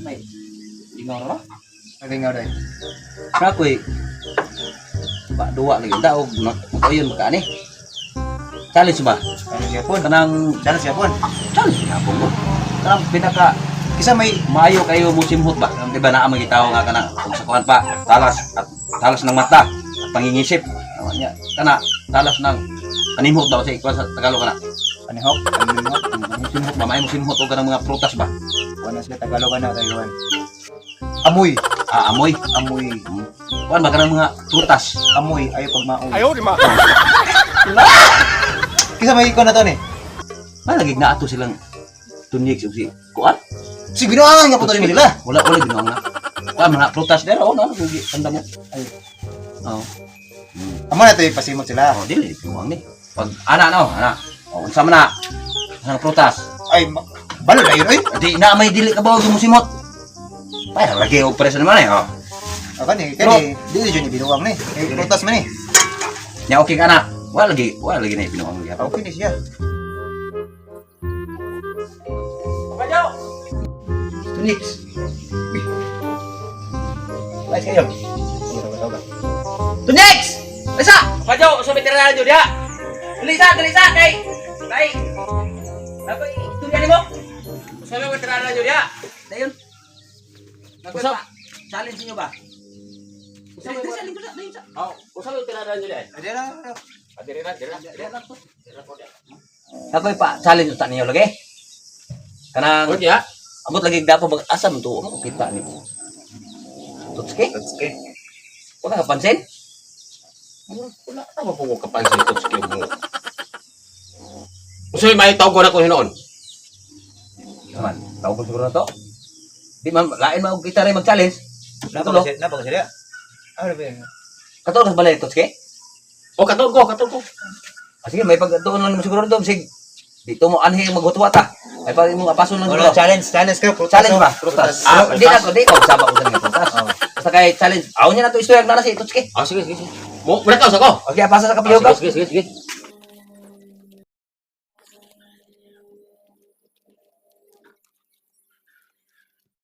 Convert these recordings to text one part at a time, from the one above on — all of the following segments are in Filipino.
May lingaw na. Nalingaw dai. Ra ko ba duwa lagi daw magkayon magkani. Challenge ba? Ano siya pon? Kanang Challenge siya pon. challenge na po mo. Kanang pinaka Kisa may maayo kayo mo simhot ba? Di ba naa magitaw nga kana kung sa kuan pa talas ng mata at pangingisip. Nya kana talas ng animhot daw sa ikuan sa Tagalog kana. anihok, anihok. Simhot ba maayo mo simhot og kanang mga prutas ba? Wala sila Tagalog na Taiwan. Amoy, Amoy. amoy, Kuan ba kanang mga prutas? amoy ayo pag maoy. Ayaw, di ma. Kisa may ikaw na to ni. Lagi na ato silang tunyig si kuan. Si binuangan nga po to nila. Wala ginawa na. Kuan mga prutas dero no gugi tanda mo. Ay, Oh. amo na to ipasimot sila. Oh, dili ginawa ni. Pag ana. Oh, unsa man na? Ang prutas. Ay, balo na yun oy. Di na may dili ka ba og musimot. Ay, lagi og preso naman eh. Oh. Kani, dili jud ni binuang ni. Ay, prutas man ni. Nya okay ka na. Wala lagi na pinuang niya. Okay ni siya. Kajaw. Tunix. Lais kayo. Tunix! Lisa! Kajaw, sa veteran nyo dia. Lisa kay. Kay. Ako istorya nimo. Sa veteran nyo dia. Dayon. Usap. Challenge niyo ba? Usap mo. Challenge ko na, dayon sa. Oh, usap mo veteran nyo dia. Ada lah. Adiri na. Ako pa challenge ta niyo lagi. Kanang Oh, dia. amot lagi dapo bag asam to mo kita ni. Tutski? Okay. Wala ka pansin? Wala tama po ko kapansin ko sa mo. Usay may tawag ko na ko hinoon. Naman, tawag ko siguro na to. Di man lain mo kita rin mag-challenge. Napa ko siya? Ano ba yun? Katulog sa balay Tutski? O katog ko. Sige, may pagdoon lang naman siguro to sig. Dito mo anhi maghutuwa ta. Ay pa mo apason lang Wala siguro. challenge ka Challenge ba? Prutas. Di ko saba ko sa mga prutas. Basta kay challenge. Aw niya na to istorya na si Tutski. Ah, sige. Mo, muna ka sa ko. Okay, apasa sa kapiyog ka. Sige.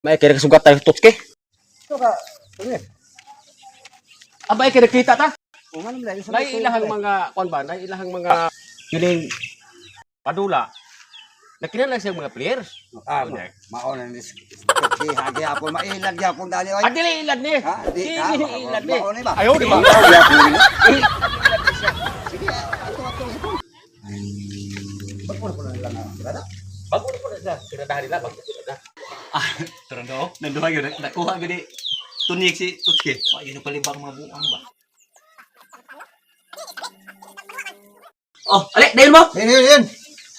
May kira kasugat tayo Tutski. Ito ka. Sige. Abay kira kita ta. Kung ano lang. Nay ilahang mga kon ba? Nay ilahang mga kining padula. Nakilala siya mga players. Mauna ni Tutski hagi ako mailag yapon dali oy. Adili ilad ni. Ha, di ka. Sige ilad ni. Mauna ba? Ayaw di ba? Bago na po na siya. Sinadahan nila. Bago na. Turun do. Nanduha gyud nakuha gyud tunyik si Tutski. Wa yun palibang mga buang ba. Oh, ali, dayon mo. Yun.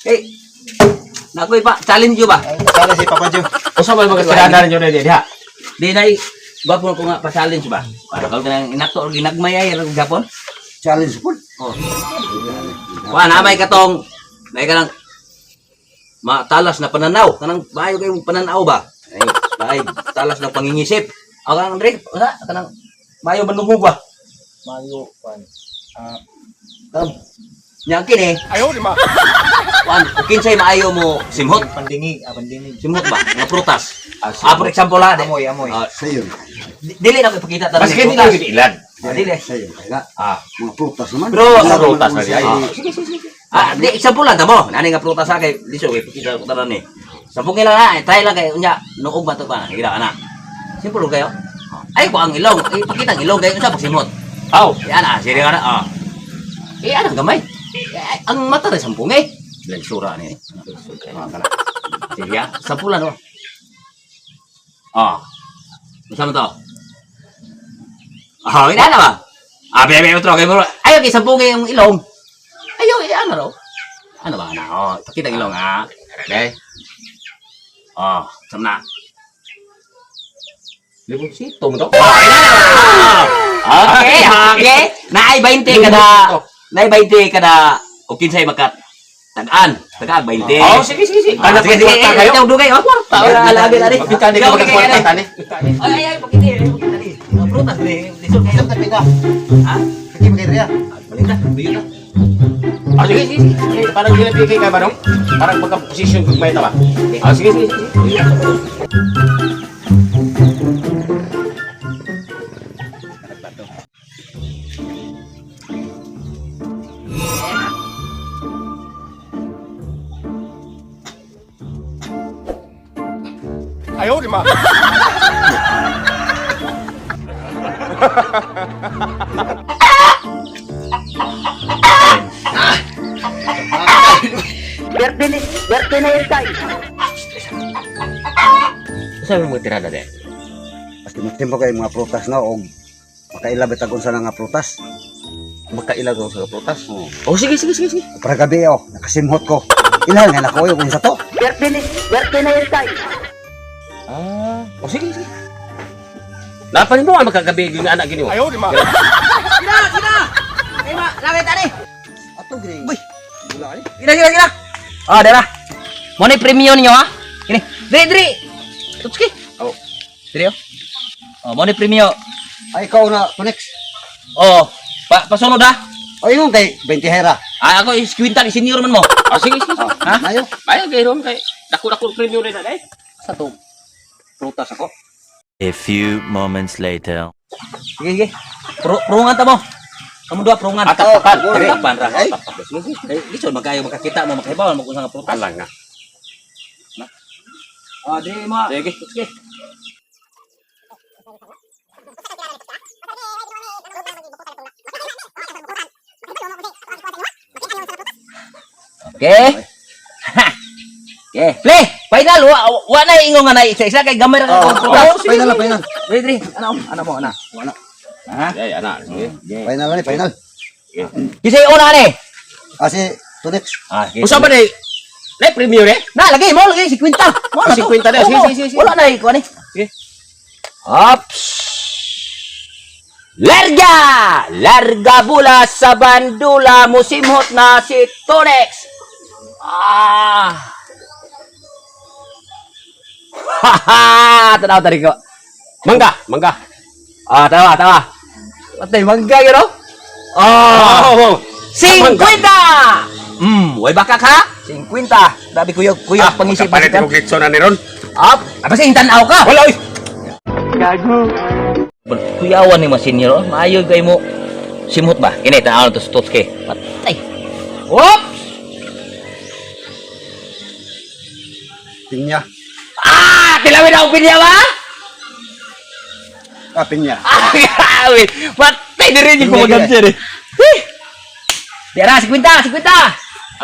Hey. Nakoy pa challenge yo ba? Challenge si Papa Jo. Usa man mga sinadahan nyo na diha. Di nay gwapo ko nga pa challenge ba? Para kag nang inakto og ginagmay ay gapon. Challenge po. Oh. Wa na may katong may kanang matalas na pananaw, kanang maayo kayong pananaw ba? Ay talas na pangingisip. Aw kanang Andre, wala kanang maayo manungog ba? Mayo pan. Nya kini, Ayaw di ma. wan, kinsay maayo mo simhot, Pandingi. simhot ba? Nga prutas. For example ha, Amoy. Sayon. dili na ko ipakita ta Mas kini lang gid ilad. Dili. Sayon. Kaya Ah, mga prutas naman. Pero sa prutas na diha. di example lang tamo. Nani nga prutas sa kay liso kay ipakita ko tanan ni. Sampung lang na, try lang kay unya nuog ba to ba? Kira ana. Simple kayo. Ay ko ang ilong, ipakita ang ilong kay unsa pagsimot. Aw, Yan sige na. Anong gamay? Ang mata na sampung eh. Bilang sura ni. Sige, sampulan no. Bersama to. Ini ana ba? Bebe otro kay mo. Ayo kay sampung yung ilong. Ayo, ano ro? Ano ba na? Pakita ang ilong ha. Okay. Sama. libog sito mo to. Okay. Naay 20 kada. Naay 20 kada. O kinsay makat. Tagaan 20. Oh, sige. Kada sige kayo. Ikaw dugay oh. Wala lagi tadi. Pagkani ka magkakwarta tani. Ay, pakiti. Prutas ni. Lisod kayo. Ha? Hindi magkaya. Balik na. Biyo na. Sige. Parang ginapikay ka ba nung? Parang pagka-position kung may tama. Sige. Sabi mo tirada de. Basta magtimpo kayo mga prutas na o makailabit ang unsa na nga prutas. Magkailag ako sa prutas. Oo. Oh, sige. Para gabi nakasimhot ko. Ilhan nga nakuha yung unsa to. Oh, sige. Napanin mo nga magkagabi yung anak gini. Ayaw, di ma. Sina! Ay, langit ani. Ato gini. Uy. Bula ni. Gina. Oh, dara. Mo ni premium ninyo ha. Gini. Dri. Tutski. Oh. Dri. Oh, mo ni premium. Ay ikaw na next. Oh, pasunod ha. Ay yung kay 20 hera. Ah, ako is kwinta ni senior man mo. Oh, sige. Ha? Ayo. Ayaw, kay Rom, kay dako premium rin na, eh. Sa to. Prutas ako. A few moments later. Sige. Prungan ta mo. Kamu dua prungan. Tapan. Tapan ra. Ay. Tapan. Sige. Iso magkayo makakita mo makahibaw mo kung sa prutas. Alang nga. Ah, di mo. Sige. Sige. Okay. Okay. Play. Final. Wa na ingong nga na isa kay gamay ra ka prutas. Final. Dri. Ano mo ana? Wala. Ha? Ay, anak. Sige. Final ni final. Kasi una ni. Kasi to next. Ah, Usa ba ni? Na premium eh? Na, lagi mo, lagi 50. Mo na 50 na, sige. Wala na iko ni. Sige. Ops. Larga bula sa bandula musimhot na si Tonex. Haha, tanaw tadi ko. Mangga. Ah, tawa. Patay mangga gino. Oh. 50. Way baka ka? 50. Dabi kuya pangisip Palit ko glitso na ni Ron. Up. Apa sih tanaw ka? Wala, oy. Kuyawan ni mas senior, maayo kay mo simhot ba? Kini tanaw to stotske. Patay. Oops. Pinya. Tilawin ang pinya ba? Pinya. Patay diri ko magamsa ni. Dera 50.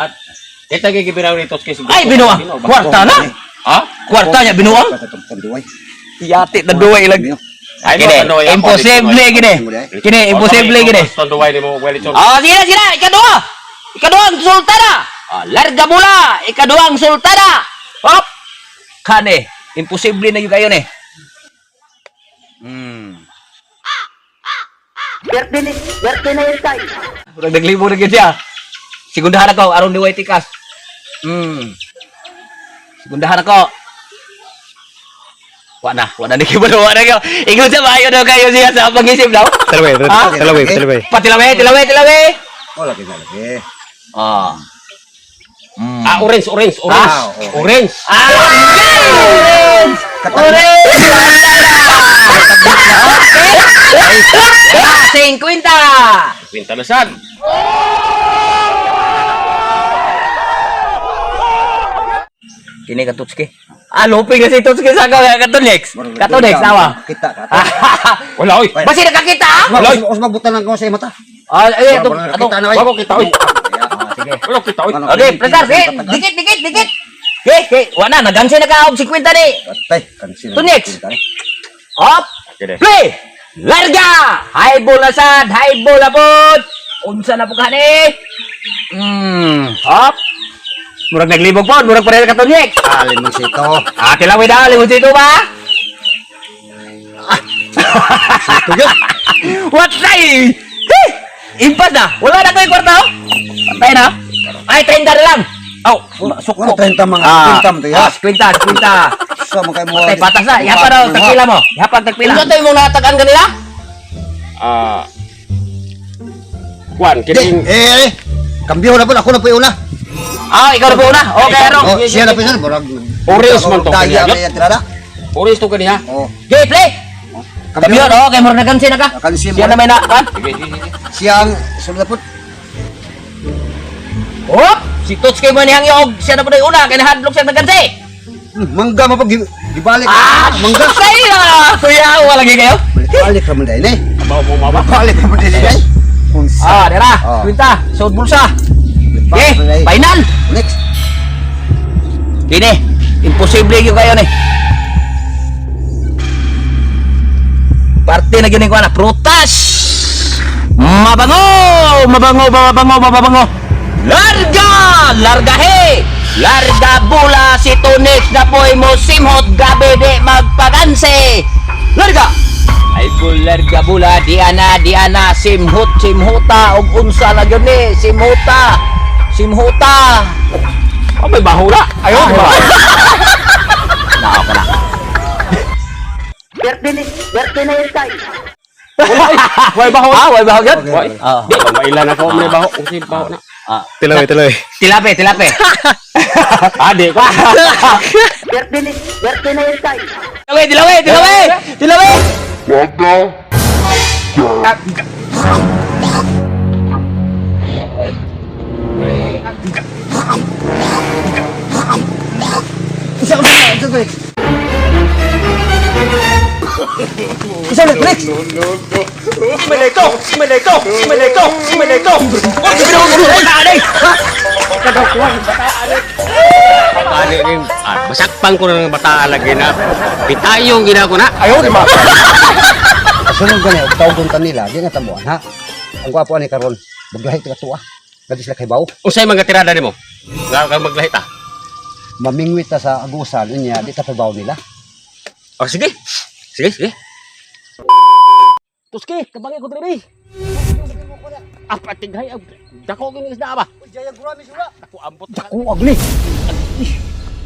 At ito kay gibiraw ni Toski siguro. Ay binuang. Kwarta na. Ha? Kwarta niya binuang. Panduay. Yati na duwa ilag. Ay, Kini, no, ano, imposible gini. Kini imposible gini. Tonduway ni mo welito. Sila. Ikaduang sultana. Larga mula. Ikaduang sultana. Hop. Kane. Imposible na yung kayo ni. Werte na yung tayo. Naglibo na yun siya. Sigundahan ako. Aron ni Whitey Cash. Sigundahan ako. Wala na kibalo. Ikaw sa bayo daw kayo siya sa pag-isip daw. Talaway. Patilawe. Wala kay lagi. Orange. Orange. Orange. Okay. 50. Pintalasan. Kini ka Tutski. Luping na si Tutski sa Katonex. Tawa. Kita ka. Wala, oy. Basi nakakita ha? Wala. Os mabutan lang ko sa mata. Ato. Wala kita, oy. Sige. Wala kita, oy. Okay, presar, dikit. Okay. Wala na gansi na ka og 50 ni. Patay. Kansin. To next. Up. Kede. Play. Larga. High ball asad, high ball apod. Unsa na po kani? Up. Murag naglibog po, murag pareha ka Tonyek. Alin mo sito. Tilaway na, limon dito ba? Sito yun. What say? Impas na. Wala na ko yung kwarta, oh. Patay na. Ay, 30 na lang. Wala 30 mga pintam to ya. 50. So mo kay mo. Patay, patas na. Ihapa daw, tagpila mo. Ihapa, tagpila. Ano tayo mong natagan kanila? Juan, kining Kambyo na po, ako na po una. Ikaw na po una. Okay, Aaron. Siya na po siya, borag. Orange man to Daya kanya. kaya tirada. Orange to kaniya. Oh. Okay, play. Kami yun, okay, murag nagansin na ka. Kansin Siya na may na, kan? Sige. Siyang sunod na po. Si Tots kay mo niyang yung siya na po na yung una, kaya nahadlok siya nagansi. Mangga mo pag gibalik. Mangga. Saya! Kuya, wala lagi kayo? Balik ka mo dahil eh. Mau mo mama. Balik ka mo dahil eh. Kung Dera, Oh. kwinta, suot bulsa. Balik ka mo dahil. Final! Next. Ini, imposible yung kayo ni. Parte na gini ko na, prutas! Mabango! Mabango! Larga! Largahe! Larga bula si Tunis na po'y mo simhot gabi di magpaganse! Larga! Ay larga bula di ana simhuta og unsa na gyud ni simhuta Oh, may bahula. Ayun, ba? Nao ka na. Way bahula. Way bahaw gyud. Way. Ah. Di ba mailan ako may baho kung si baho na. Ah. Tilawi. Tilape. Ade ka. Tilawe. Ani rin. Masakpang ko ng bata lagi na. Pitayong gina ko na. Ayun, di ba? Sunod ka na, tawag kong nila, di nga tamuan ha. Ang gwapo ani karon, maglahi ka tuwa. Gadis lang kay baw. Usay mga tirada nimo. Nga kang maglahit ah. Mamingwit ta sa agusan niya, di ta pabaw nila. Oh, sige. Sige. Tuski, kabangi ko diri. Apa tighay dako gini isda ba? Jaya gurami sura. Ako ambot. Dako agni.